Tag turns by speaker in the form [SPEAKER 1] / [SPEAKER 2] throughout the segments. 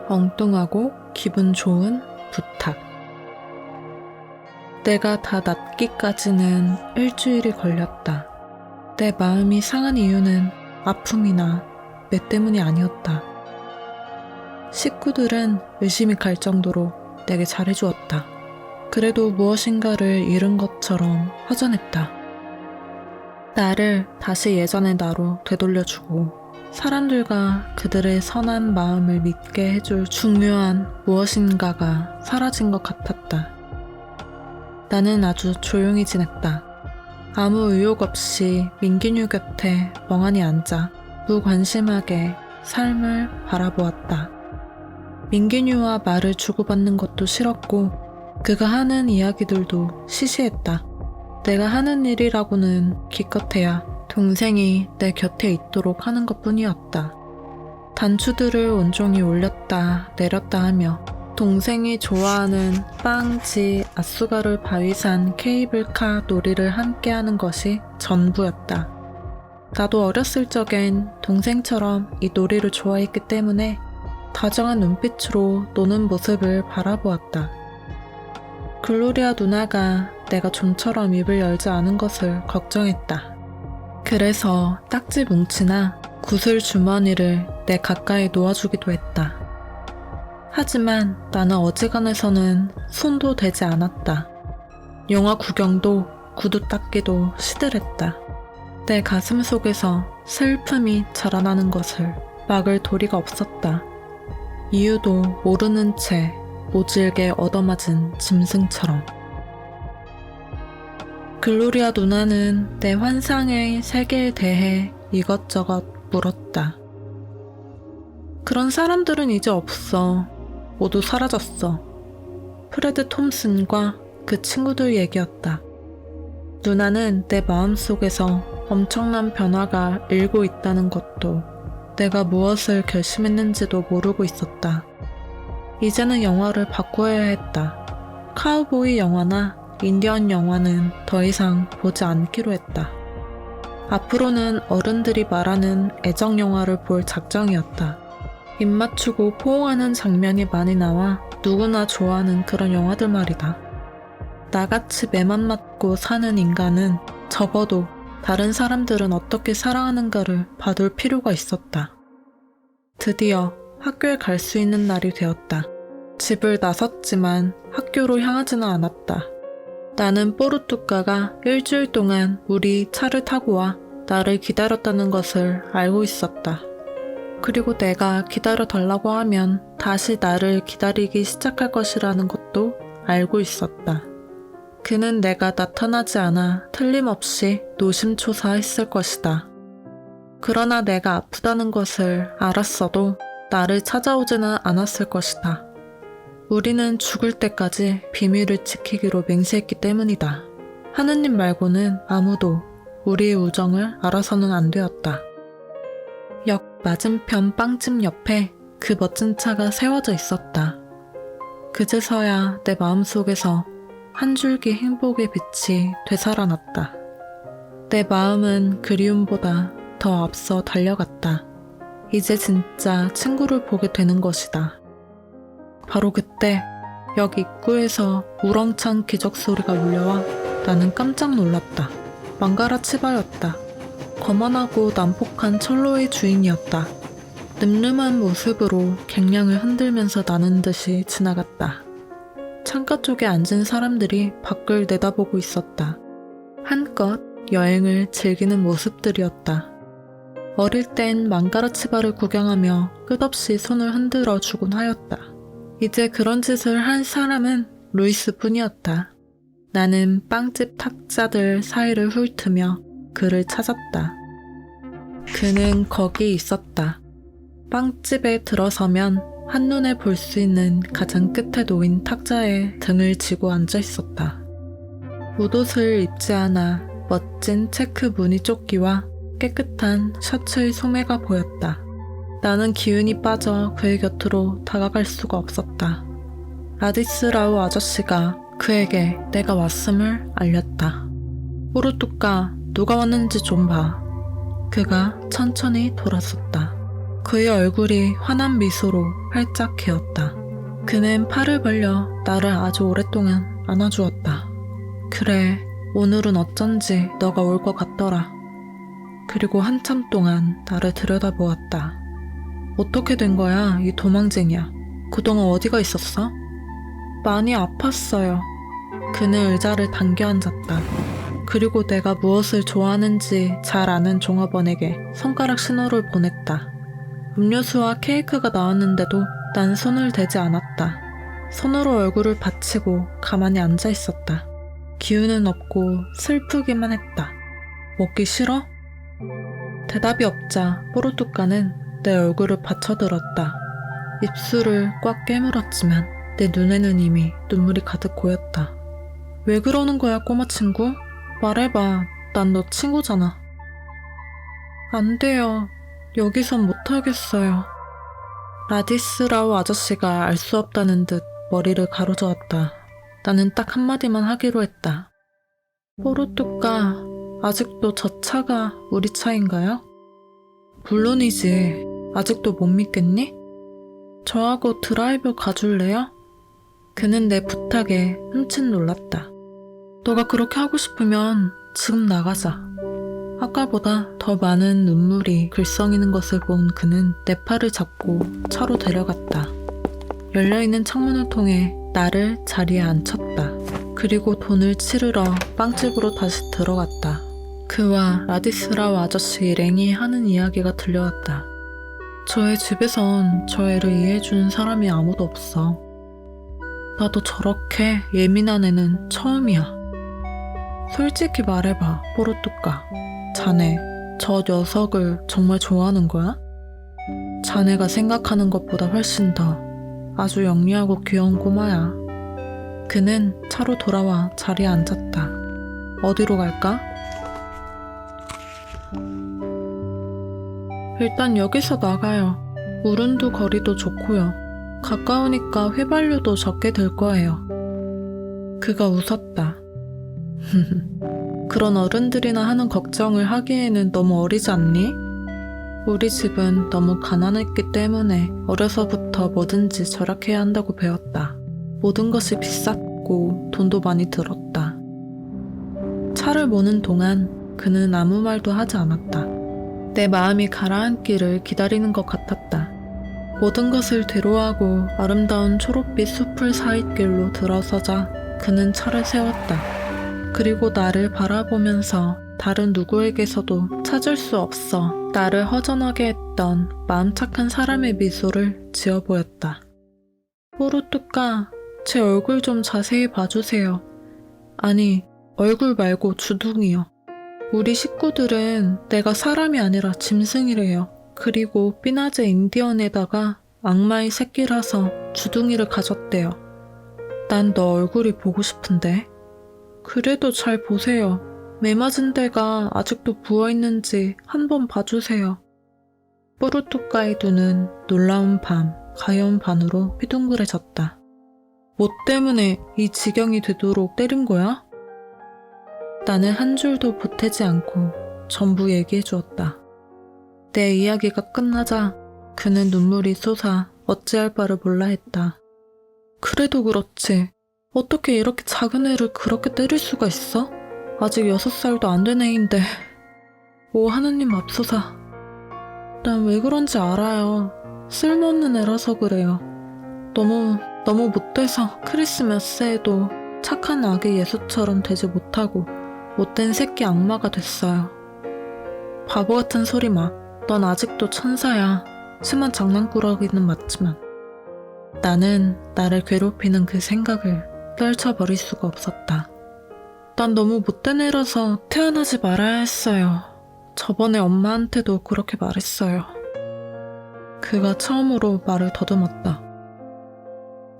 [SPEAKER 1] 엉뚱하고 기분 좋은 부탁. 내가 다 낫기까지는 일주일이 걸렸다. 내 마음이 상한 이유는 아픔이나 매 때문이 아니었다. 식구들은 의심이 갈 정도로 내게 잘해주었다. 그래도 무엇인가를 잃은 것처럼 허전했다. 나를 다시 예전의 나로 되돌려주고 사람들과 그들의 선한 마음을 믿게 해줄 중요한 무엇인가가 사라진 것 같았다. 나는 아주 조용히 지냈다. 아무 의욕 없이 민기뉴 곁에 멍하니 앉아 무관심하게 삶을 바라보았다. 민기뉴와 말을 주고받는 것도 싫었고 그가 하는 이야기들도 시시했다. 내가 하는 일이라고는 기껏해야 동생이 내 곁에 있도록 하는 것뿐이었다. 단추들을 온종일 올렸다 내렸다 하며 동생이 좋아하는 빵지 아수가를 바위산 케이블카 놀이를 함께하는 것이 전부였다. 나도 어렸을 적엔 동생처럼 이 놀이를 좋아했기 때문에 다정한 눈빛으로 노는 모습을 바라보았다. 글로리아 누나가 내가 좀처럼 입을 열지 않은 것을 걱정했다. 그래서 딱지 뭉치나 구슬 주머니를 내 가까이 놓아주기도 했다. 하지만 나는 어지간해서는 손도 대지 않았다. 영화 구경도 구두 닦기도 시들했다. 내 가슴 속에서 슬픔이 자라나는 것을 막을 도리가 없었다. 이유도 모르는 채 모질게 얻어맞은 짐승처럼. 글로리아 누나는 내 환상의 세계에 대해 이것저것 물었다. 그런 사람들은 이제 없어. 모두 사라졌어. 프레드 톰슨과 그 친구들 얘기였다. 누나는 내 마음속에서 엄청난 변화가 일고 있다는 것도 내가 무엇을 결심했는지도 모르고 있었다. 이제는 영화를 바꾸어야 했다. 카우보이 영화나 인디언 영화는 더 이상 보지 않기로 했다. 앞으로는 어른들이 말하는 애정 영화를 볼 작정이었다. 입 맞추고 포옹하는 장면이 많이 나와 누구나 좋아하는 그런 영화들 말이다. 나같이 매만 맞고 사는 인간은 적어도 다른 사람들은 어떻게 사랑하는가를 봐둘 필요가 있었다. 드디어 학교에 갈 수 있는 날이 되었다. 집을 나섰지만 학교로 향하지는 않았다. 나는 뽀르뚜까가 일주일 동안 우리 차를 타고 와 나를 기다렸다는 것을 알고 있었다. 그리고 내가 기다려달라고 하면 다시 나를 기다리기 시작할 것이라는 것도 알고 있었다. 그는 내가 나타나지 않아 틀림없이 노심초사했을 것이다. 그러나 내가 아프다는 것을 알았어도 나를 찾아오지는 않았을 것이다. 우리는 죽을 때까지 비밀을 지키기로 맹세했기 때문이다. 하느님 말고는 아무도 우리의 우정을 알아서는 안 되었다. 역 맞은편 빵집 옆에 그 멋진 차가 세워져 있었다. 그제서야 내 마음속에서 한 줄기 행복의 빛이 되살아났다. 내 마음은 그리움보다 더 앞서 달려갔다. 이제 진짜 친구를 보게 되는 것이다. 바로 그때 역 입구에서 우렁찬 기적 소리가 울려와 나는 깜짝 놀랐다. 망가라 치바였다. 거만하고 난폭한 철로의 주인이었다. 늠름한 모습으로 갱량을 흔들면서 나는 듯이 지나갔다. 창가 쪽에 앉은 사람들이 밖을 내다보고 있었다. 한껏 여행을 즐기는 모습들이었다. 어릴 땐 망가라치바를 구경하며 끝없이 손을 흔들어 주곤 하였다. 이제 그런 짓을 한 사람은 루이스뿐이었다. 나는 빵집 탁자들 사이를 훑으며 그를 찾았다. 그는 거기 있었다. 빵집에 들어서면 한눈에 볼 수 있는 가장 끝에 놓인 탁자에 등을 지고 앉아 있었다. 웃옷을 입지 않아 멋진 체크 무늬 조끼와 깨끗한 셔츠의 소매가 보였다. 나는 기운이 빠져 그의 곁으로 다가갈 수가 없었다. 라디스라우 아저씨가 그에게 내가 왔음을 알렸다. 뽀르뚜까, 누가 왔는지 좀 봐. 그가 천천히 돌아섰다. 그의 얼굴이 환한 미소로 활짝 개었다. 그는 팔을 벌려 나를 아주 오랫동안 안아주었다. 그래, 오늘은 어쩐지 너가 올 것 같더라. 그리고 한참 동안 나를 들여다보았다. 어떻게 된 거야, 이 도망쟁이야. 그동안 어디가 있었어? 많이 아팠어요. 그는 의자를 당겨 앉았다. 그리고 내가 무엇을 좋아하는지 잘 아는 종업원에게 손가락 신호를 보냈다. 음료수와 케이크가 나왔는데도 난 손을 대지 않았다. 손으로 얼굴을 받치고 가만히 앉아 있었다. 기운은 없고 슬프기만 했다. 먹기 싫어? 대답이 없자 뽀르뚜까는 내 얼굴을 받쳐들었다. 입술을 꽉 깨물었지만 내 눈에는 이미 눈물이 가득 고였다. 왜 그러는 거야, 꼬마 친구? 말해봐. 난 너 친구잖아. 안 돼요. 여기선 못하겠어요. 라디스라우 아저씨가 알 수 없다는 듯 머리를 가로저었다. 나는 딱 한마디만 하기로 했다. 뽀르뚜까, 아직도 저 차가 우리 차인가요? 물론이지. 아직도 못 믿겠니? 저하고 드라이브 가줄래요? 그는 내 부탁에 흠칫 놀랐다. 너가 그렇게 하고 싶으면 지금 나가자. 아까보다 더 많은 눈물이 글썽이는 것을 본 그는 내 팔을 잡고 차로 데려갔다. 열려있는 창문을 통해 나를 자리에 앉혔다. 그리고 돈을 치르러 빵집으로 다시 들어갔다. 그와 라디스라우 아저씨 일행이 하는 이야기가 들려왔다. 저의 집에선 저 애를 이해해주는 사람이 아무도 없어. 나도 저렇게 예민한 애는 처음이야. 솔직히 말해봐, 뽀르뚜까. 자네, 저 녀석을 정말 좋아하는 거야? 자네가 생각하는 것보다 훨씬 더 아주 영리하고 귀여운 꼬마야. 그는 차로 돌아와 자리에 앉았다. 어디로 갈까? 일단 여기서 나가요. 우른두 거리도 좋고요. 가까우니까 휘발유도 적게 들 거예요. 그가 웃었다. 그런 어른들이나 하는 걱정을 하기에는 너무 어리지 않니? 우리 집은 너무 가난했기 때문에 어려서부터 뭐든지 절약해야 한다고 배웠다. 모든 것이 비쌌고 돈도 많이 들었다. 차를 모는 동안 그는 아무 말도 하지 않았다. 내 마음이 가라앉기를 기다리는 것 같았다. 모든 것을 뒤로하고 아름다운 초록빛 숲을 사이길로 들어서자 그는 차를 세웠다. 그리고 나를 바라보면서 다른 누구에게서도 찾을 수 없어 나를 허전하게 했던 마음 착한 사람의 미소를 지어 보였다. 뽀르뚜까, 제 얼굴 좀 자세히 봐주세요. 아니, 얼굴 말고 주둥이요. 우리 식구들은 내가 사람이 아니라 짐승이래요. 그리고 삐나제 인디언에다가 악마의 새끼라서 주둥이를 가졌대요. 난 너 얼굴이 보고 싶은데. 그래도 잘 보세요. 매맞은 데가 아직도 부어있는지 한번 봐주세요. 뽀르뚜까의 눈은 놀라운 밤, 가여운 반으로 휘둥그레졌다. 뭐 때문에 이 지경이 되도록 때린 거야? 나는 한 줄도 보태지 않고 전부 얘기해 주었다. 내 이야기가 끝나자 그는 눈물이 솟아 어찌할 바를 몰라 했다. 그래도 그렇지. 어떻게 이렇게 작은 애를 그렇게 때릴 수가 있어? 아직 6살도 안 된 애인데. 오 하느님 앞서사. 난 왜 그런지 알아요. 쓸모없는 애라서 그래요. 너무 못돼서 크리스마스에도 착한 아기 예수처럼 되지 못하고 못된 새끼 악마가 됐어요. 바보 같은 소리 마. 넌 아직도 천사야. 심한 장난꾸러기는 맞지만. 나는 나를 괴롭히는 그 생각을 떨쳐버릴 수가 없었다. 난 너무 못된 애라서 태어나지 말아야 했어요. 저번에 엄마한테도 그렇게 말했어요. 그가 처음으로 말을 더듬었다.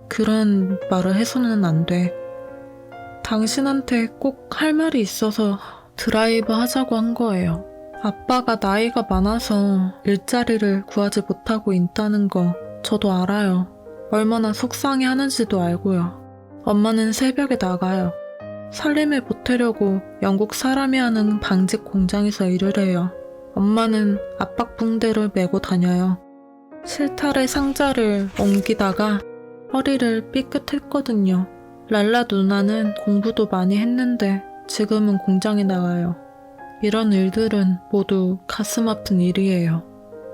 [SPEAKER 1] 그런 말을 해서는 안 돼. 당신한테 꼭 할 말이 있어서 드라이브 하자고 한 거예요. 아빠가 나이가 많아서 일자리를 구하지 못하고 있다는 거 저도 알아요. 얼마나 속상해 하는지도 알고요. 엄마는 새벽에 나가요. 살림을 보태려고 영국 사람이 하는 방직 공장에서 일을 해요. 엄마는 압박 붕대를 메고 다녀요. 실타래 상자를 옮기다가 허리를 삐끗했거든요. 랄라 누나는 공부도 많이 했는데 지금은 공장에 나가요. 이런 일들은 모두 가슴 아픈 일이에요.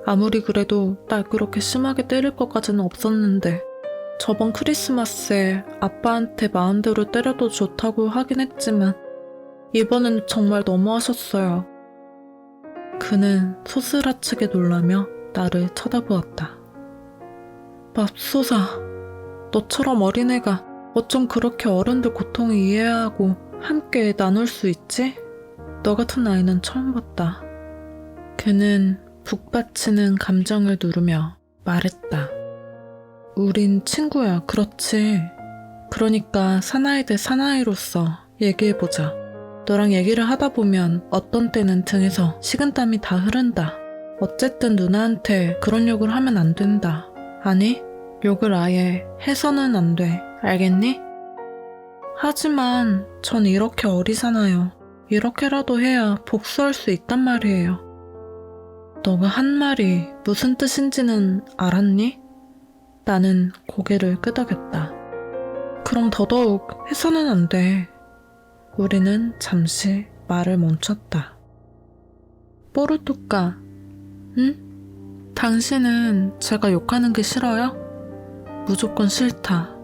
[SPEAKER 1] 아무리 그래도 날 그렇게 심하게 때릴 것까지는 없었는데 저번 크리스마스에 아빠한테 마음대로 때려도 좋다고 하긴 했지만 이번엔 정말 너무하셨어요. 그는 소스라치게 놀라며 나를 쳐다보았다. 맙소사, 너처럼 어린애가 어쩜 그렇게 어른들 고통을 이해하고 함께 나눌 수 있지? 너 같은 아이는 처음 봤다. 그는 북받치는 감정을 누르며 말했다. 우린 친구야, 그렇지. 그러니까 사나이 대 사나이로서 얘기해보자. 너랑 얘기를 하다 보면 어떤 때는 등에서 식은땀이 다 흐른다. 어쨌든 누나한테 그런 욕을 하면 안 된다. 아니, 욕을 아예 해서는 안 돼. 알겠니? 하지만 전 이렇게 어리잖아요. 이렇게라도 해야 복수할 수 있단 말이에요. 너가 한 말이 무슨 뜻인지는 알았니? 나는 고개를 끄덕였다. 그럼 더더욱 해서는 안 돼. 우리는 잠시 말을 멈췄다. 뽀르뚜까, 응? 당신은 제가 욕하는 게 싫어요? 무조건 싫다.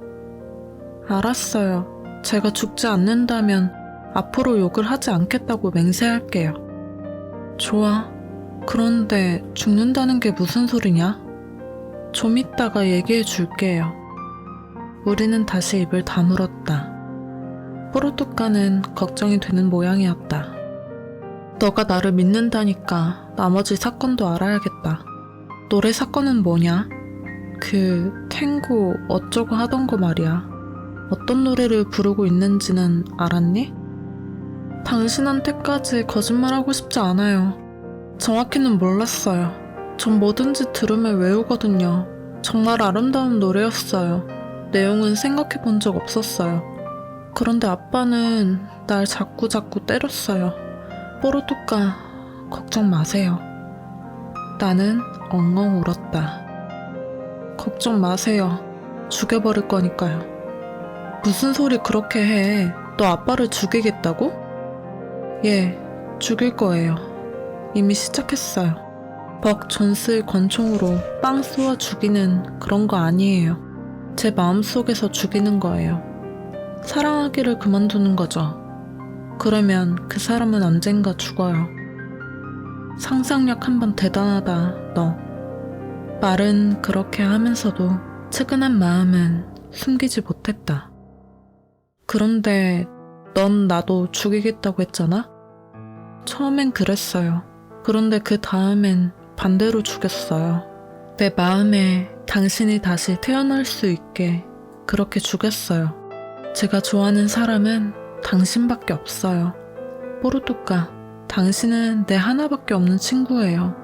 [SPEAKER 1] 알았어요. 제가 죽지 않는다면 앞으로 욕을 하지 않겠다고 맹세할게요. 좋아. 그런데 죽는다는 게 무슨 소리냐? 좀 이따가 얘기해 줄게요. 우리는 다시 입을 다물었다. 뽀르뚜까는 걱정이 되는 모양이었다. 너가 나를 믿는다니까 나머지 사건도 알아야겠다. 노래 사건은 뭐냐? 그 탱고 어쩌고 하던 거 말이야. 어떤 노래를 부르고 있는지는 알았니? 당신한테까지 거짓말하고 싶지 않아요. 정확히는 몰랐어요. 전 뭐든지 들으면 외우거든요. 정말 아름다운 노래였어요. 내용은 생각해 본 적 없었어요. 그런데 아빠는 날 자꾸 때렸어요. 뽀르뚜까, 걱정 마세요. 나는 엉엉 울었다. 걱정 마세요. 죽여버릴 거니까요. 무슨 소리 그렇게 해. 너 아빠를 죽이겠다고? 예, 죽일 거예요. 이미 시작했어요. 벅 존스의 권총으로 빵 쏘아 죽이는 그런 거 아니에요. 제 마음속에서 죽이는 거예요. 사랑하기를 그만두는 거죠. 그러면 그 사람은 언젠가 죽어요. 상상력 한번 대단하다, 너. 말은 그렇게 하면서도 측은한 마음은 숨기지 못했다. 그런데 넌 나도 죽이겠다고 했잖아? 처음엔 그랬어요. 그런데 그 다음엔 반대로 죽였어요. 내 마음에 당신이 다시 태어날 수 있게 그렇게 죽였어요. 제가 좋아하는 사람은 당신밖에 없어요. 뽀르뚜까, 당신은 내 하나밖에 없는 친구예요.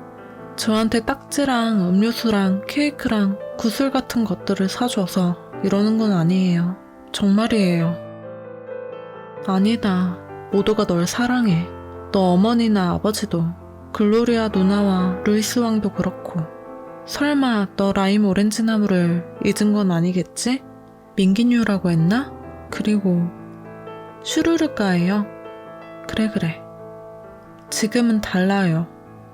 [SPEAKER 1] 저한테 딱지랑 음료수랑 케이크랑 구슬 같은 것들을 사줘서 이러는 건 아니에요. 정말이에요. 아니다. 모두가 널 사랑해. 너 어머니나 아버지도, 글로리아 누나와 루이스 왕도 그렇고. 설마 너 라임 오렌지 나무를 잊은 건 아니겠지? 민기뉴라고 했나? 그리고 슈르르까예요. 그래. 지금은 달라요.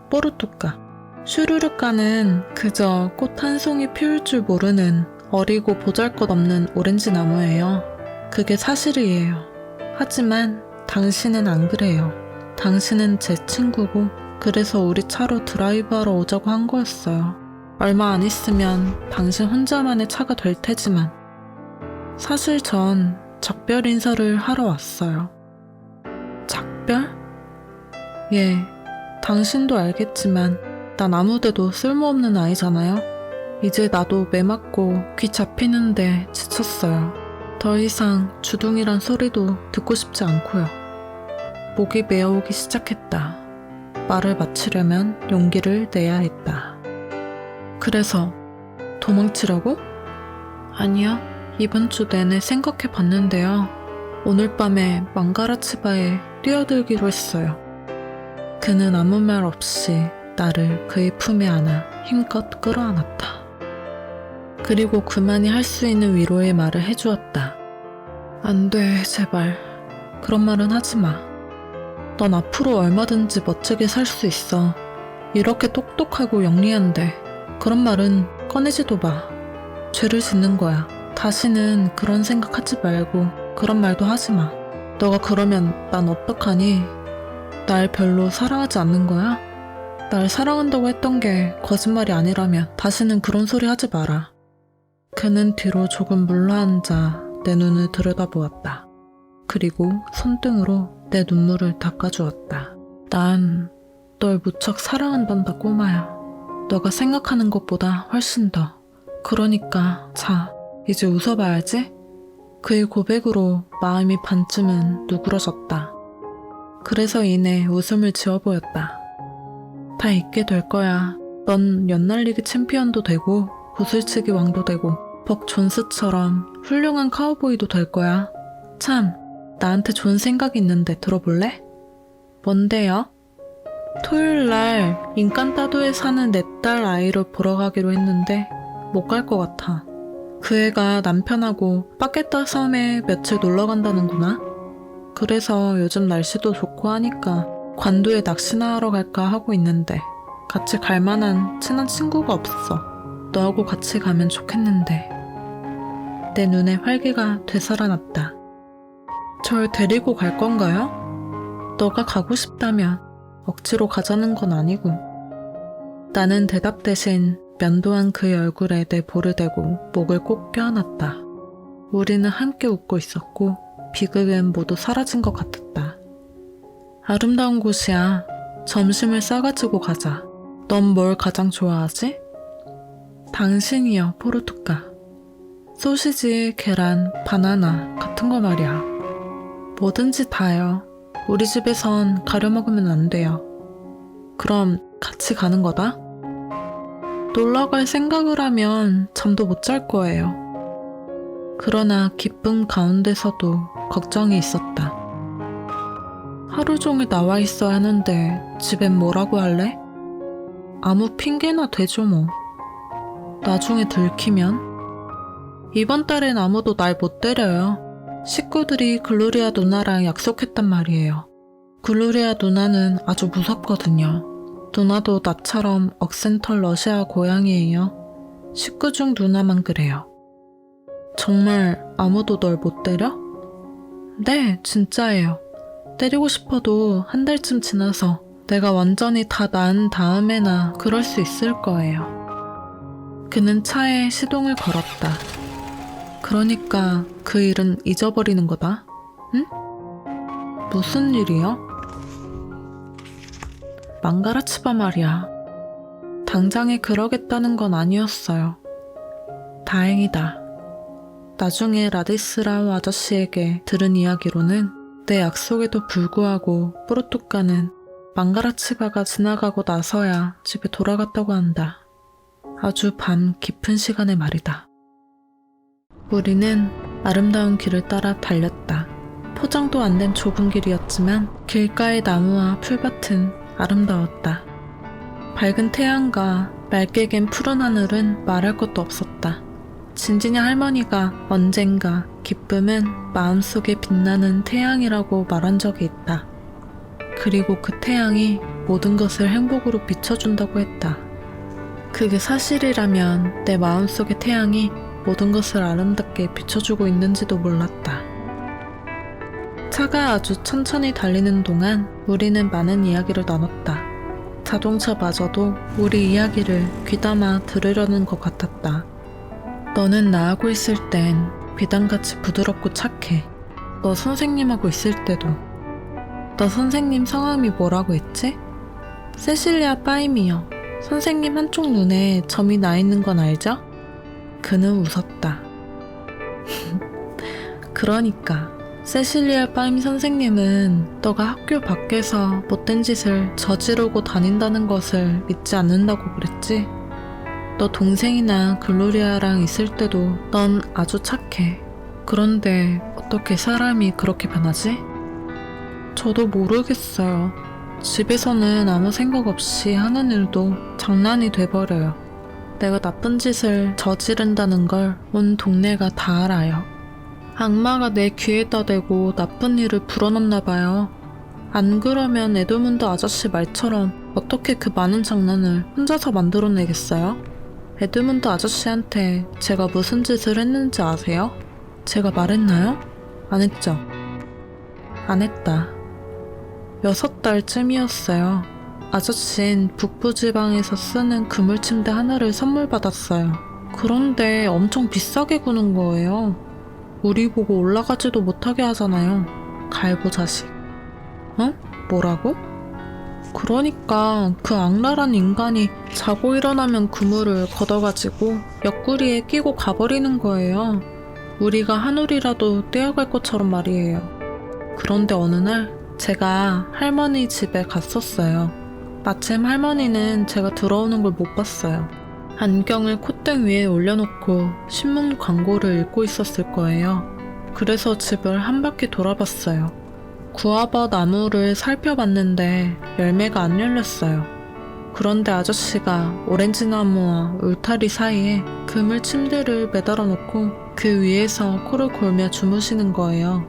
[SPEAKER 1] 뽀르뚜까. 슈르르까는 그저 꽃 한 송이 피울 줄 모르는 어리고 보잘것없는 오렌지 나무예요. 그게 사실이에요. 하지만 당신은 안 그래요. 당신은 제 친구고 그래서 우리 차로 드라이브하러 오자고 한 거였어요. 얼마 안 있으면 당신 혼자만의 차가 될 테지만 사실 전 작별 인사를 하러 왔어요. 작별? 예, 당신도 알겠지만 난 아무데도 쓸모없는 아이잖아요. 이제 나도 매 맞고 귀 잡히는데 지쳤어요. 더 이상 주둥이란 소리도 듣고 싶지 않고요. 목이 메어오기 시작했다. 말을 마치려면 용기를 내야 했다. 그래서 도망치라고? 아니요. 이번 주 내내 생각해 봤는데요. 오늘 밤에 망가라치바에 뛰어들기로 했어요. 그는 아무 말 없이 나를 그의 품에 안아 힘껏 끌어안았다. 그리고 그만이 할 수 있는 위로의 말을 해주었다. 안 돼, 제발. 그런 말은 하지 마. 넌 앞으로 얼마든지 멋지게 살 수 있어. 이렇게 똑똑하고 영리한데 그런 말은 꺼내지도 마. 죄를 짓는 거야. 다시는 그런 생각하지 말고 그런 말도 하지 마. 너가 그러면 난 어떡하니? 날 별로 사랑하지 않는 거야? 날 사랑한다고 했던 게 거짓말이 아니라면 다시는 그런 소리 하지 마라. 그는 뒤로 조금 물러앉아 내 눈을 들여다보았다. 그리고 손등으로 내 눈물을 닦아주었다. 난 널 무척 사랑한단다, 꼬마야. 너가 생각하는 것보다 훨씬 더. 그러니까 자, 이제 웃어봐야지. 그의 고백으로 마음이 반쯤은 누그러졌다. 그래서 이내 웃음을 지어 보였다. 다 잊게 될 거야. 넌 연날리기 챔피언도 되고 구슬치기 왕도 되고 벅 존스처럼 훌륭한 카우보이도 될 거야. 참, 나한테 좋은 생각이 있는데 들어볼래? 뭔데요? 토요일날 인칸타도에 사는 내 딸 아이를 보러 가기로 했는데 못 갈 것 같아. 그 애가 남편하고 빠케타 섬에 며칠 놀러 간다는구나. 그래서 요즘 날씨도 좋고 하니까 관도에 낚시나 하러 갈까 하고 있는데 같이 갈 만한 친한 친구가 없어. 너하고 같이 가면 좋겠는데. 내 눈에 활기가 되살아났다. 절 데리고 갈 건가요? 너가 가고 싶다면 억지로 가자는 건 아니고. 나는 대답 대신 면도한 그의 얼굴에 내 볼을 대고 목을 꼭 껴안았다. 우리는 함께 웃고 있었고 비극은 모두 사라진 것 같았다. 아름다운 곳이야. 점심을 싸가지고 가자. 넌 뭘 가장 좋아하지? 당신이요, 포르투카. 소시지, 계란, 바나나 같은 거 말이야. 뭐든지 다요. 우리 집에선 가려 먹으면 안 돼요. 그럼 같이 가는 거다? 놀러 갈 생각을 하면 잠도 못 잘 거예요. 그러나 기쁨 가운데서도 걱정이 있었다. 하루 종일 나와 있어야 하는데 집엔 뭐라고 할래? 아무 핑계나 대죠 뭐. 나중에 들키면? 이번 달엔 아무도 날 못 때려요. 식구들이 글로리아 누나랑 약속했단 말이에요. 글로리아 누나는 아주 무섭거든요. 누나도 나처럼 억센털 러시아 고양이에요. 식구 중 누나만 그래요. 정말 아무도 널 못 때려? 네, 진짜예요. 때리고 싶어도 한 달쯤 지나서 내가 완전히 다 나은 다음에나 그럴 수 있을 거예요. 그는 차에 시동을 걸었다. 그러니까 그 일은 잊어버리는 거다. 응? 무슨 일이요? 망가라치바 말이야. 당장에 그러겠다는 건 아니었어요. 다행이다. 나중에 라디스라우 아저씨에게 들은 이야기로는 내 약속에도 불구하고 포르투카는 망가라치바가 지나가고 나서야 집에 돌아갔다고 한다. 아주 밤 깊은 시간에 말이다. 우리는 아름다운 길을 따라 달렸다. 포장도 안 된 좁은 길이었지만 길가의 나무와 풀밭은 아름다웠다. 밝은 태양과 맑게 갠 푸른 하늘은 말할 것도 없었다. 진진이 할머니가 언젠가 기쁨은 마음속에 빛나는 태양이라고 말한 적이 있다. 그리고 그 태양이 모든 것을 행복으로 비춰준다고 했다. 그게 사실이라면 내 마음속의 태양이 모든 것을 아름답게 비춰주고 있는지도 몰랐다. 차가 아주 천천히 달리는 동안 우리는 많은 이야기를 나눴다. 자동차마저도 우리 이야기를 귀담아 들으려는 것 같았다. 너는 나하고 있을 땐 비단같이 부드럽고 착해. 너 선생님하고 있을 때도. 너 선생님 성함이 뭐라고 했지? 세실리아 빠임이요. 선생님 한쪽 눈에 점이 나 있는 건 알죠? 그는 웃었다. 그러니까 세실리아 빠임 선생님은 너가 학교 밖에서 못된 짓을 저지르고 다닌다는 것을 믿지 않는다고 그랬지? 너 동생이나 글로리아랑 있을 때도 넌 아주 착해. 그런데 어떻게 사람이 그렇게 변하지? 저도 모르겠어요. 집에서는 아무 생각 없이 하는 일도 장난이 돼버려요. 내가 나쁜 짓을 저지른다는 걸 온 동네가 다 알아요. 악마가 내 귀에다 대고 나쁜 일을 불어넣나 봐요. 안 그러면 에드문드 아저씨 말처럼 어떻게 그 많은 장난을 혼자서 만들어내겠어요? 에드문드 아저씨한테 제가 무슨 짓을 했는지 아세요? 제가 말했나요? 안 했죠? 안 했다. 6달쯤이었어요. 아저씨는 북부지방에서 쓰는 그물침대 하나를 선물 받았어요. 그런데 엄청 비싸게 구는 거예요. 우리 보고 올라가지도 못하게 하잖아요. 갈보 자식. 어? 뭐라고? 그러니까 그 악랄한 인간이 자고 일어나면 그물을 걷어가지고 옆구리에 끼고 가버리는 거예요. 우리가 한 울이라도 떼어갈 것처럼 말이에요. 그런데 어느 날 제가 할머니 집에 갔었어요. 마침 할머니는 제가 들어오는 걸 못 봤어요. 안경을 콧등 위에 올려놓고 신문 광고를 읽고 있었을 거예요. 그래서 집을 한 바퀴 돌아봤어요. 구아바 나무를 살펴봤는데 열매가 안 열렸어요. 그런데 아저씨가 오렌지 나무와 울타리 사이에 그물 침대를 매달아 놓고 그 위에서 코를 골며 주무시는 거예요.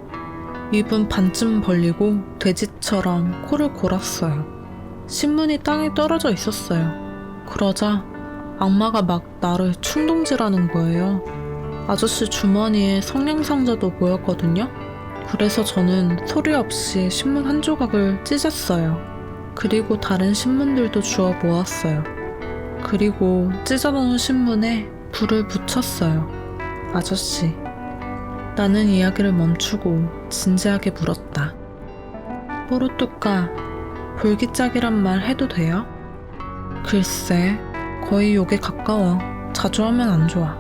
[SPEAKER 1] 입은 반쯤 벌리고 돼지처럼 코를 골았어요. 신문이 땅에 떨어져 있었어요. 그러자 악마가 막 나를 충동질하는 거예요. 아저씨 주머니에 성냥상자도 보였거든요. 그래서 저는 소리 없이 신문 한 조각을 찢었어요. 그리고 다른 신문들도 주워 모았어요. 그리고 찢어놓은 신문에 불을 붙였어요. 아저씨, 나는 이야기를 멈추고 진지하게 물었다. 뽀르뚜까, 볼기짝이란 말 해도 돼요? 글쎄, 거의 욕에 가까워. 자주 하면 안 좋아.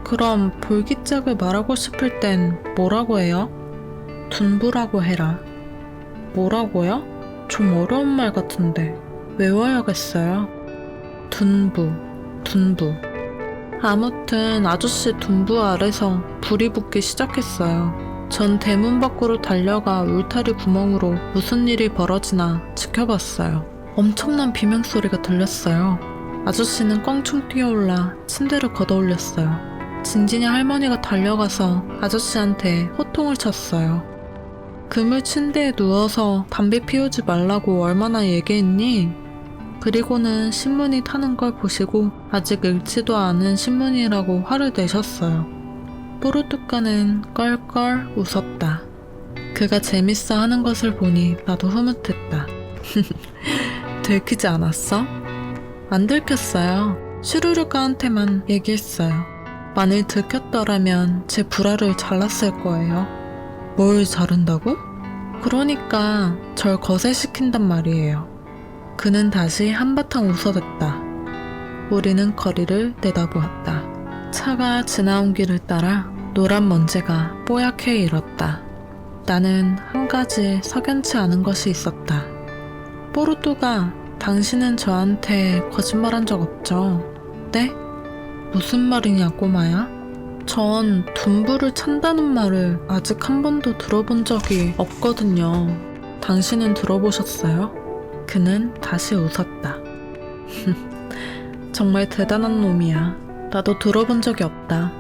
[SPEAKER 1] 그럼 볼기짝을 말하고 싶을 땐 뭐라고 해요? 둔부라고 해라. 뭐라고요? 좀 어려운 말 같은데 외워야겠어요. 둔부. 아무튼 아저씨 둔부 아래서 불이 붙기 시작했어요. 전 대문 밖으로 달려가 울타리 구멍으로 무슨 일이 벌어지나 지켜봤어요. 엄청난 비명소리가 들렸어요. 아저씨는 껑충 뛰어올라 침대를 걷어올렸어요. 진진이 할머니가 달려가서 아저씨한테 호통을 쳤어요. 그물 침대에 누워서 담배 피우지 말라고 얼마나 얘기했니? 그리고는 신문이 타는 걸 보시고 아직 읽지도 않은 신문이라고 화를 내셨어요. 뽀르뚜까는 껄껄 웃었다. 그가 재밌어 하는 것을 보니 나도 흐뭇했다. 들키지 않았어? 안 들켰어요. 슈르르가한테만 얘기했어요. 만일 들켰더라면 제 불알을 잘랐을 거예요. 뭘 자른다고? 그러니까 절 거세시킨단 말이에요. 그는 다시 한바탕 웃어댔다. 우리는 거리를 내다보았다. 차가 지나온 길을 따라 노란 먼지가 뽀얗게 일었다. 나는 한 가지 석연치 않은 것이 있었다. 뽀르뚜가, 당신은 저한테 거짓말한 적 없죠? 네? 무슨 말이냐 꼬마야? 전 둔부를 찬다는 말을 아직 한 번도 들어본 적이 없거든요. 당신은 들어보셨어요? 그는 다시 웃었다. 정말 대단한 놈이야. 나도 들어본 적이 없다.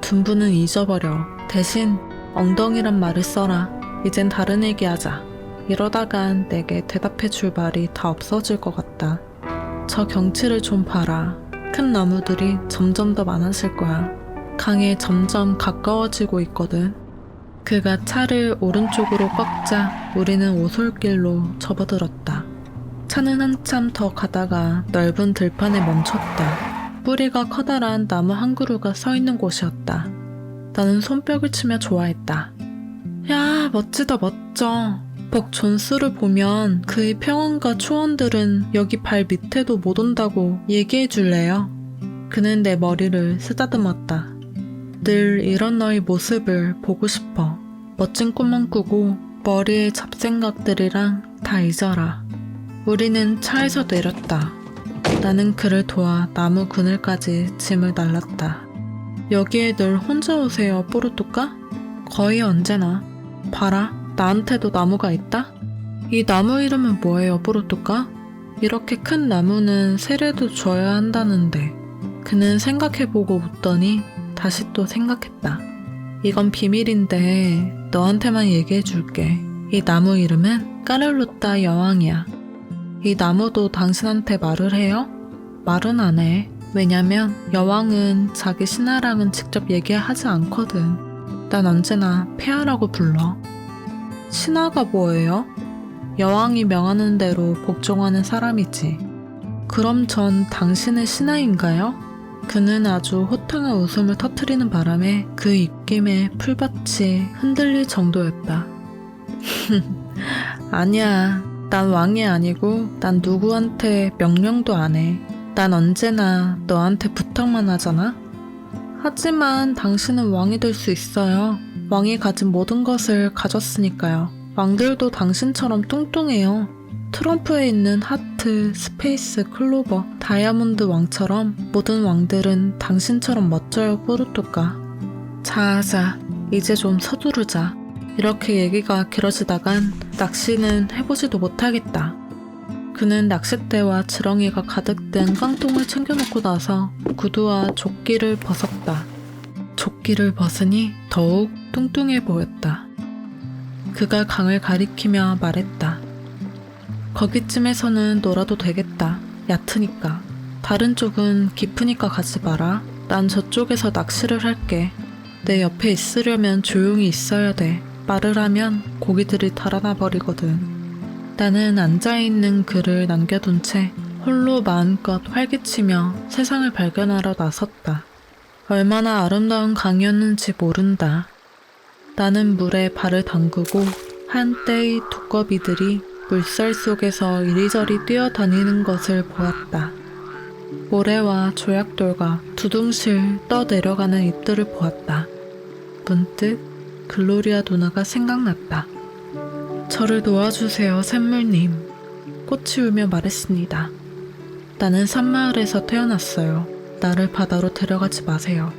[SPEAKER 1] 둔부는 잊어버려. 대신 엉덩이란 말을 써라. 이젠 다른 얘기하자. 이러다간 내게 대답해줄 말이 다 없어질 것 같다. 저 경치를 좀 봐라. 큰 나무들이 점점 더 많아질 거야. 강에 점점 가까워지고 있거든. 그가 차를 오른쪽으로 꺾자 우리는 오솔길로 접어들었다. 차는 한참 더 가다가 넓은 들판에 멈췄다. 뿌리가 커다란 나무 한 그루가 서 있는 곳이었다. 나는 손뼉을 치며 좋아했다. 야, 멋지다 멋져. 벅 존스를 보면 그의 평원과 초원들은 여기 발 밑에도 못 온다고 얘기해 줄래요? 그는 내 머리를 쓰다듬었다. 늘 이런 너의 모습을 보고 싶어. 멋진 꿈만 꾸고 머리의 잡생각들이랑 다 잊어라. 우리는 차에서 내렸다. 나는 그를 도와 나무 그늘까지 짐을 날랐다. 여기에 늘 혼자 오세요, 뽀르뚜까? 거의 언제나. 봐라, 나한테도 나무가 있다? 이 나무 이름은 뭐예요, 뽀르뚜까? 이렇게 큰 나무는 세례도 줘야 한다는데. 그는 생각해보고 웃더니 다시 또 생각했다. 이건 비밀인데 너한테만 얘기해줄게. 이 나무 이름은 까를로타 여왕이야. 이 나무도 당신한테 말을 해요? 말은 안 해. 왜냐면 여왕은 자기 신하랑은 직접 얘기하지 않거든. 난 언제나 폐하라고 불러. 신하가 뭐예요? 여왕이 명하는 대로 복종하는 사람이지. 그럼 전 당신의 신하인가요? 그는 아주 호탕한 웃음을 터뜨리는 바람에 그 입김에 풀밭이 흔들릴 정도였다. 아니야. 난 왕이 아니고 난 누구한테 명령도 안 해. 난 언제나 너한테 부탁만 하잖아. 하지만 당신은 왕이 될 수 있어요. 왕이 가진 모든 것을 가졌으니까요. 왕들도 당신처럼 뚱뚱해요. 트럼프에 있는 하트, 스페이스, 클로버, 다이아몬드 왕처럼 모든 왕들은 당신처럼 멋져요, 뽀르뚜까. 자자, 이제 좀 서두르자. 이렇게 얘기가 길어지다간 낚시는 해보지도 못하겠다. 그는 낚싯대와 지렁이가 가득 든 깡통을 챙겨놓고 나서 구두와 조끼를 벗었다. 조끼를 벗으니 더욱 뚱뚱해 보였다. 그가 강을 가리키며 말했다. 거기쯤에서는 놀아도 되겠다. 얕으니까. 다른 쪽은 깊으니까 가지 마라. 난 저쪽에서 낚시를 할게. 내 옆에 있으려면 조용히 있어야 돼. 말을 하면 고기들이 달아나 버리거든. 나는 앉아있는 그를 남겨둔 채 홀로 마음껏 활기치며 세상을 발견하러 나섰다. 얼마나 아름다운 강이었는지 모른다. 나는 물에 발을 담그고 한때의 두꺼비들이 물살 속에서 이리저리 뛰어다니는 것을 보았다. 모래와 조약돌과 두둥실 떠내려가는 잎들을 보았다. 문득 글로리아 누나가 생각났다. 저를 도와주세요, 샘물님. 꽃이 울며 말했습니다. 나는 산마을에서 태어났어요. 나를 바다로 데려가지 마세요.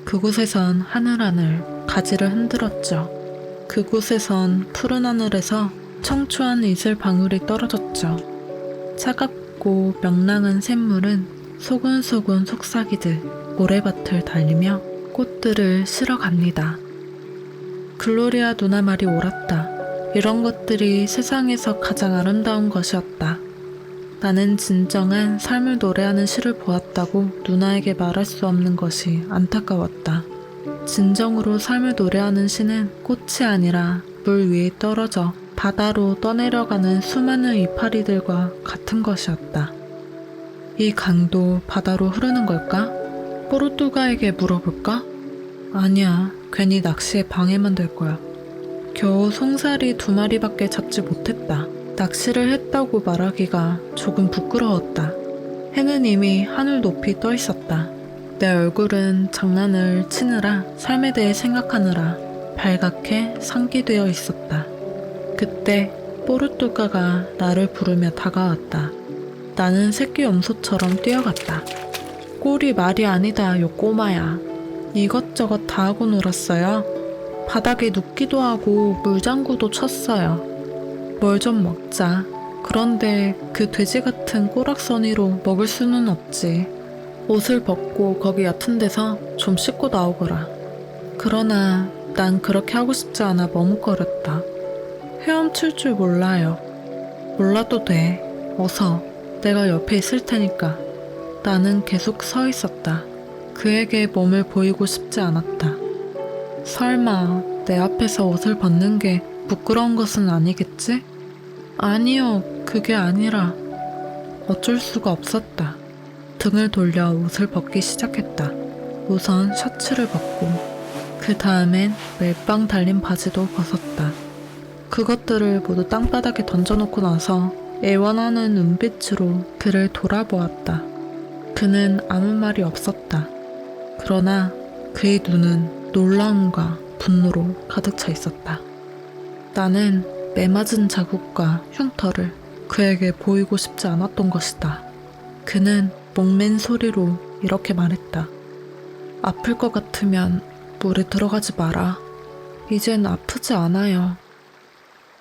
[SPEAKER 1] 그곳에선 하늘하늘 가지를 흔들었죠. 그곳에선 푸른 하늘에서 청초한 이슬 방울이 떨어졌죠. 차갑고 명랑한 샘물은 소곤소곤 속삭이듯 모래밭을 달리며 꽃들을 실어갑니다. 글로리아 누나 말이 옳았다. 이런 것들이 세상에서 가장 아름다운 것이었다. 나는 진정한 삶을 노래하는 시를 보았다고 누나에게 말할 수 없는 것이 안타까웠다. 진정으로 삶을 노래하는 시는 꽃이 아니라 물 위에 떨어져 바다로 떠내려가는 수많은 이파리들과 같은 것이었다. 이 강도 바다로 흐르는 걸까? 뽀르뚜가에게 물어볼까? 아니야, 괜히 낚시에 방해만 될 거야. 겨우 송사리 2마리밖에 잡지 못했다. 낚시를 했다고 말하기가 조금 부끄러웠다. 해는 이미 하늘 높이 떠 있었다. 내 얼굴은 장난을 치느라 삶에 대해 생각하느라 발갛게 상기되어 있었다. 그때 뽀르뚜가가 나를 부르며 다가왔다. 나는 새끼 염소처럼 뛰어갔다. 꼴이 말이 아니다, 요 꼬마야. 이것저것 다 하고 놀았어요. 바닥에 눕기도 하고 물장구도 쳤어요. 뭘 좀 먹자. 그런데 그 돼지 같은 꼬락서니로 먹을 수는 없지. 옷을 벗고 거기 얕은 데서 좀 씻고 나오거라. 그러나 난 그렇게 하고 싶지 않아 머뭇거렸다. 헤엄칠 줄 몰라요. 몰라도 돼. 어서. 내가 옆에 있을 테니까. 나는 계속 서 있었다. 그에게 몸을 보이고 싶지 않았다. 설마 내 앞에서 옷을 벗는 게 부끄러운 것은 아니겠지? 아니요, 그게 아니라 어쩔 수가 없었다. 등을 돌려 옷을 벗기 시작했다. 우선 셔츠를 벗고 그 다음엔 멜빵 달린 바지도 벗었다. 그것들을 모두 땅바닥에 던져놓고 나서 애원하는 눈빛으로 그를 돌아보았다. 그는 아무 말이 없었다. 그러나 그의 눈은 놀라움과 분노로 가득 차 있었다. 나는 매맞은 자국과 흉터를 그에게 보이고 싶지 않았던 것이다. 그는 목맨 소리로 이렇게 말했다. 아플 것 같으면 물에 들어가지 마라. 이젠 아프지 않아요.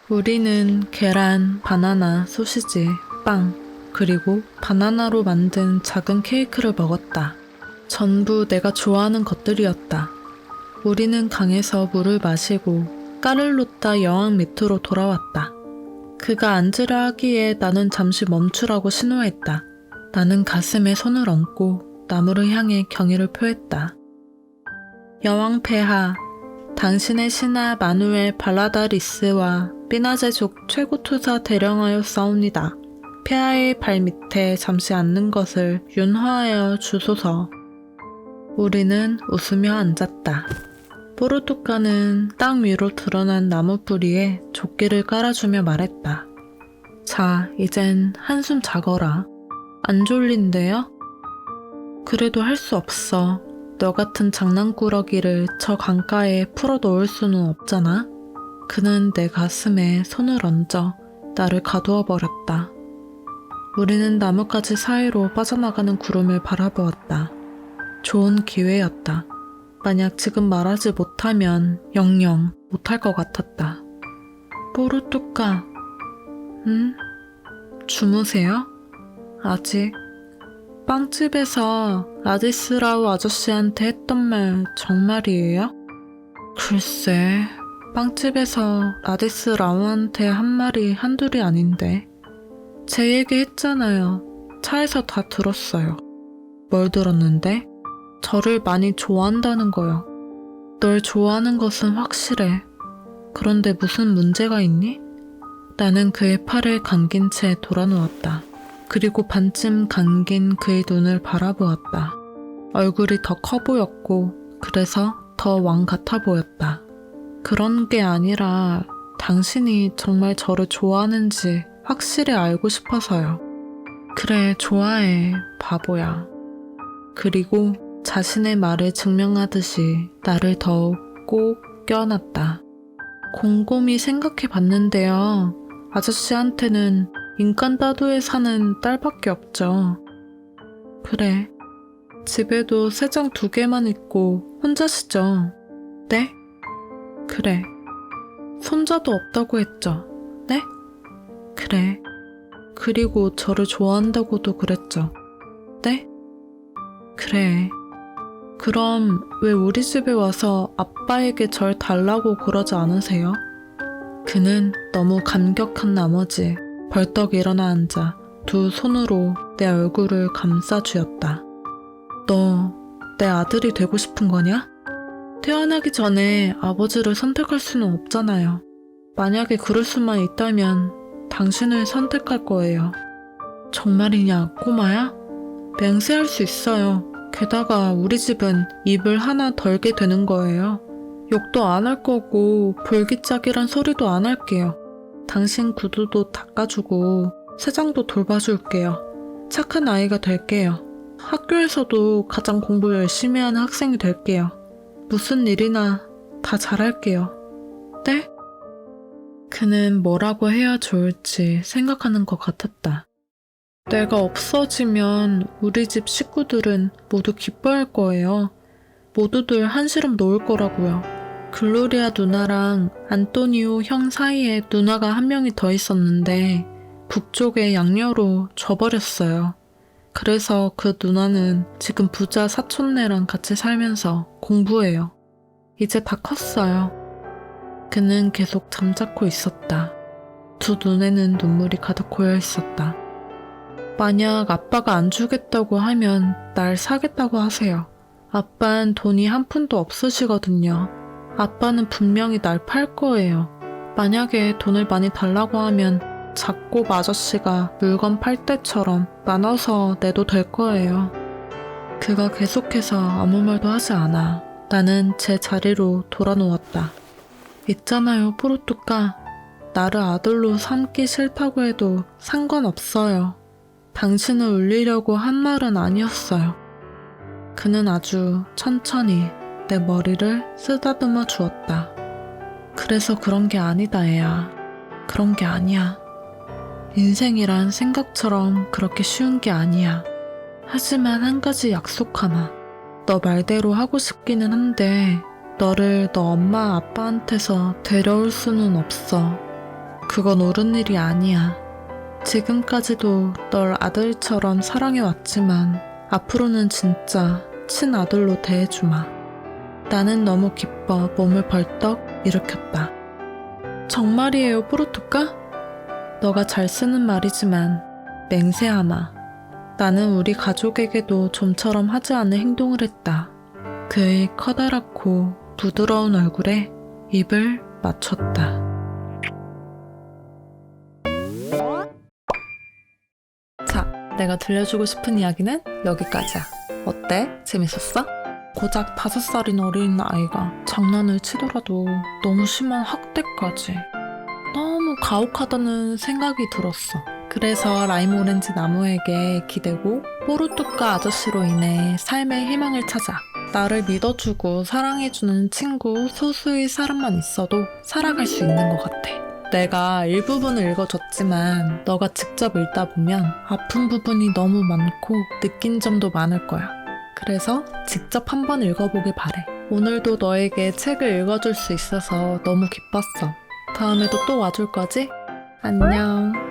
[SPEAKER 1] 우리는 계란, 바나나, 소시지, 빵, 그리고 바나나로 만든 작은 케이크를 먹었다. 전부 내가 좋아하는 것들이었다. 우리는 강에서 물을 마시고 까를로따 여왕 밑으로 돌아왔다. 그가 앉으려 하기에 나는 잠시 멈추라고 신호했다. 나는 가슴에 손을 얹고 나무를 향해 경의를 표했다. 여왕 폐하, 당신의 신하 마누엘 발라다리스와 삐나제족 최고 투사 대령하여 싸웁니다. 폐하의 발 밑에 잠시 앉는 것을 윤화하여 주소서. 우리는 웃으며 앉았다. 뽀르투카는 땅 위로 드러난 나무 뿌리에 조끼를 깔아주며 말했다. 자, 이젠 한숨 자거라. 안 졸린데요? 그래도 할 수 없어. 너 같은 장난꾸러기를 저 강가에 풀어 놓을 수는 없잖아. 그는 내 가슴에 손을 얹어 나를 가두어 버렸다. 우리는 나뭇가지 사이로 빠져나가는 구름을 바라보았다. 좋은 기회였다. 만약 지금 말하지 못하면 영영 못할 것 같았다. 뽀르뚜까, 응? 주무세요? 아직? 빵집에서 라디스라우 아저씨한테 했던 말 정말이에요? 글쎄, 빵집에서 라디스라우한테 한 말이 한둘이 아닌데. 제 얘기 했잖아요. 차에서 다 들었어요. 뭘 들었는데? 저를 많이 좋아한다는 거요. 널 좋아하는 것은 확실해. 그런데 무슨 문제가 있니? 나는 그의 팔을 감긴 채 돌아누웠다. 그리고 반쯤 감긴 그의 눈을 바라보았다. 얼굴이 더 커 보였고 그래서 더 왕 같아 보였다. 그런 게 아니라 당신이 정말 저를 좋아하는지 확실히 알고 싶어서요. 그래, 좋아해, 바보야. 그리고 자신의 말을 증명하듯이 나를 더욱 꼭 껴안았다. 곰곰이 생각해 봤는데요. 아저씨한테는 인간 따도에 사는 딸밖에 없죠. 그래, 집에도 새장 2개만 있고 혼자시죠? 네? 그래. 손자도 없다고 했죠? 네? 그래. 그리고 저를 좋아한다고도 그랬죠? 네? 그래. 그럼 왜 우리 집에 와서 아빠에게 절 달라고 그러지 않으세요? 그는 너무 감격한 나머지 벌떡 일어나 앉아 2 손으로 내 얼굴을 감싸주었다. 너 내 아들이 되고 싶은 거냐? 태어나기 전에 아버지를 선택할 수는 없잖아요. 만약에 그럴 수만 있다면 당신을 선택할 거예요. 정말이냐, 꼬마야? 맹세할 수 있어요. 게다가 우리 집은 입을 하나 덜게 되는 거예요. 욕도 안 할 거고 볼기짝이란 소리도 안 할게요. 당신 구두도 닦아주고 세장도 돌봐줄게요. 착한 아이가 될게요. 학교에서도 가장 공부 열심히 하는 학생이 될게요. 무슨 일이나 다 잘할게요. 네? 그는 뭐라고 해야 좋을지 생각하는 것 같았다. 내가 없어지면 우리 집 식구들은 모두 기뻐할 거예요. 모두들 한시름 놓을 거라고요. 글로리아 누나랑 안토니오 형 사이에 누나가 한 명이 더 있었는데 북쪽의 양녀로 져버렸어요. 그래서 그 누나는 지금 부자 사촌네랑 같이 살면서 공부해요. 이제 다 컸어요. 그는 계속 잠자코 있었다. 2 눈에는 눈물이 가득 고여 있었다. 만약 아빠가 안 주겠다고 하면 날 사겠다고 하세요. 아빠는 돈이 한 푼도 없으시거든요. 아빠는 분명히 날 팔 거예요. 만약에 돈을 많이 달라고 하면 작고 아저씨가 물건 팔 때처럼 나눠서 내도 될 거예요. 그가 계속해서 아무 말도 하지 않아. 나는 제 자리로 돌아누웠다. 있잖아요, 뽀르뚜까. 나를 아들로 삼기 싫다고 해도 상관없어요. 당신을 울리려고 한 말은 아니었어요. 그는 아주 천천히 내 머리를 쓰다듬어 주었다. 그래서 그런 게 아니다, 애야. 그런 게 아니야. 인생이란 생각처럼 그렇게 쉬운 게 아니야. 하지만 한 가지 약속하마. 너 말대로 하고 싶기는 한데 너를 너 엄마 아빠한테서 데려올 수는 없어. 그건 옳은 일이 아니야. 지금까지도 널 아들처럼 사랑해왔지만 앞으로는 진짜 친아들로 대해주마. 나는 너무 기뻐 몸을 벌떡 일으켰다. 정말이에요, 뽀르토카? 너가 잘 쓰는 말이지만 맹세하마. 나는 우리 가족에게도 좀처럼 하지 않을 행동을 했다. 그의 커다랗고 부드러운 얼굴에 입을 맞췄다. 자, 내가 들려주고 싶은 이야기는 여기까지야. 어때? 재밌었어? 고작 5살인 어린 아이가 장난을 치더라도 너무 심한 학대까지. 너무 가혹하다는 생각이 들었어. 그래서 라임 오렌지 나무에게 기대고 뽀르토카 아저씨로 인해 삶의 희망을 찾아 나를 믿어주고 사랑해주는 친구 소수의 사람만 있어도 살아갈 수 있는 것 같아. 내가 일부분을 읽어줬지만 너가 직접 읽다 보면 아픈 부분이 너무 많고 느낀 점도 많을 거야. 그래서 직접 한번 읽어보길 바래. 오늘도 너에게 책을 읽어줄 수 있어서 너무 기뻤어. 다음에도 또 와줄 거지? 안녕.